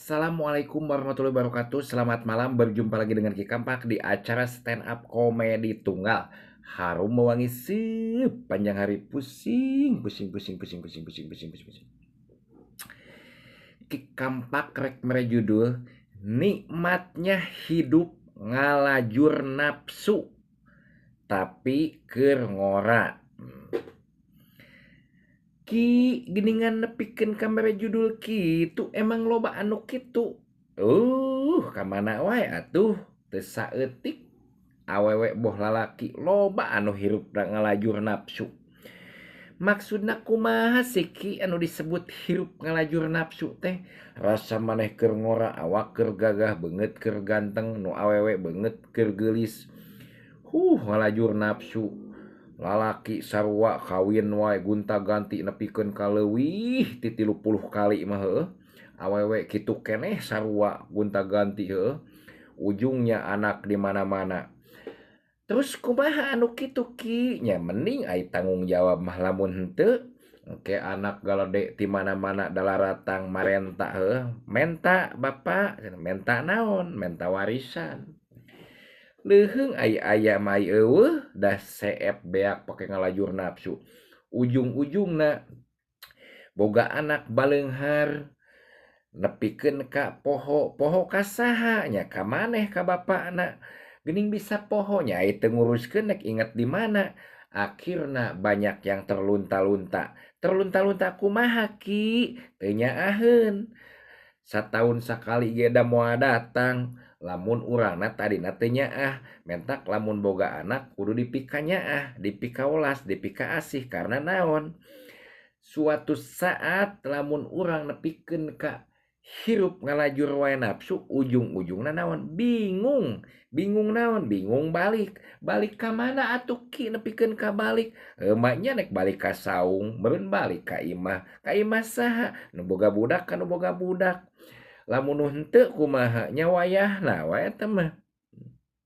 Assalamualaikum warahmatullahi wabarakatuh. Selamat malam, berjumpa lagi dengan Ki Kampak di acara stand up komedi tunggal. Harum mewangi sepanjang hari pusing, pusing, pusing, pusing, pusing, pusing, pusing, pusing, pusing. Ki Kampak rek mere judul nikmatnya hidup ngalajur nafsu tapi keur ngora. Ki geningan nepikeun ka mere judul kitu emang loba anu kitu. Kamana wae atuh teu saeutik awewe boh lalaki loba anu hirupna ngalajur nafsu. Maksudna kumaha sih Ki anu disebut hirup ngalajur nafsu teh? Rasa maneh keur ngora, awak keur gagah beungeut, keur ganteng, nu awewe beungeut, keur geulis. Ngalajur nafsu. Lalaki sarua kawin wae gonta-ganti nepikeun ka leuwih ti 30 kali mah heueuh. Awewe kitu keneh sarua gonta-ganti heueuh. Ujungnya anak di mana-mana. Terus kumaha anu kitu Ki? Nya mending ai tanggung jawab mah lamun henteu engke anak galede ti mana-mana dalaratang marenta heueuh. Menta Bapak, menta naon? Menta warisan. Leuheung ai aya mah ai eueuh dah seep beak pake ngalajur nafsu. Ujung-ujungna boga anak baleunghar nepikeun ka poho. Poho ka saha? Nya ka maneh ka bapakna. Geuning bisa poho nya ai teu nguruskeun rek inget di mana. Akhirna banyak yang terlunta-lunta. Terlunta-lunta kumaha Ki? Teu nyaaheun. Sataun sakali ge da moal datang. Lamun urangna tadina teu nyaah, mentak lamun boga anak kudu dipika nyaah, dipika welas, dipika asih karena naon? Suatu saat lamun urang nepikeun ka hirup ngalajur wae nafsu, ujung-ujungna naon? Bingung. Bingung naon? Bingung balik. Balik ka mana atuh Ki nepikeun ka balik? Mak nya nek balik ka saung, meureun balik ka imah. Ka imah saha? Nu boga budak ka nu boga budak. Lamun nu henteu kumaha? Nya wayahna wae eta mah.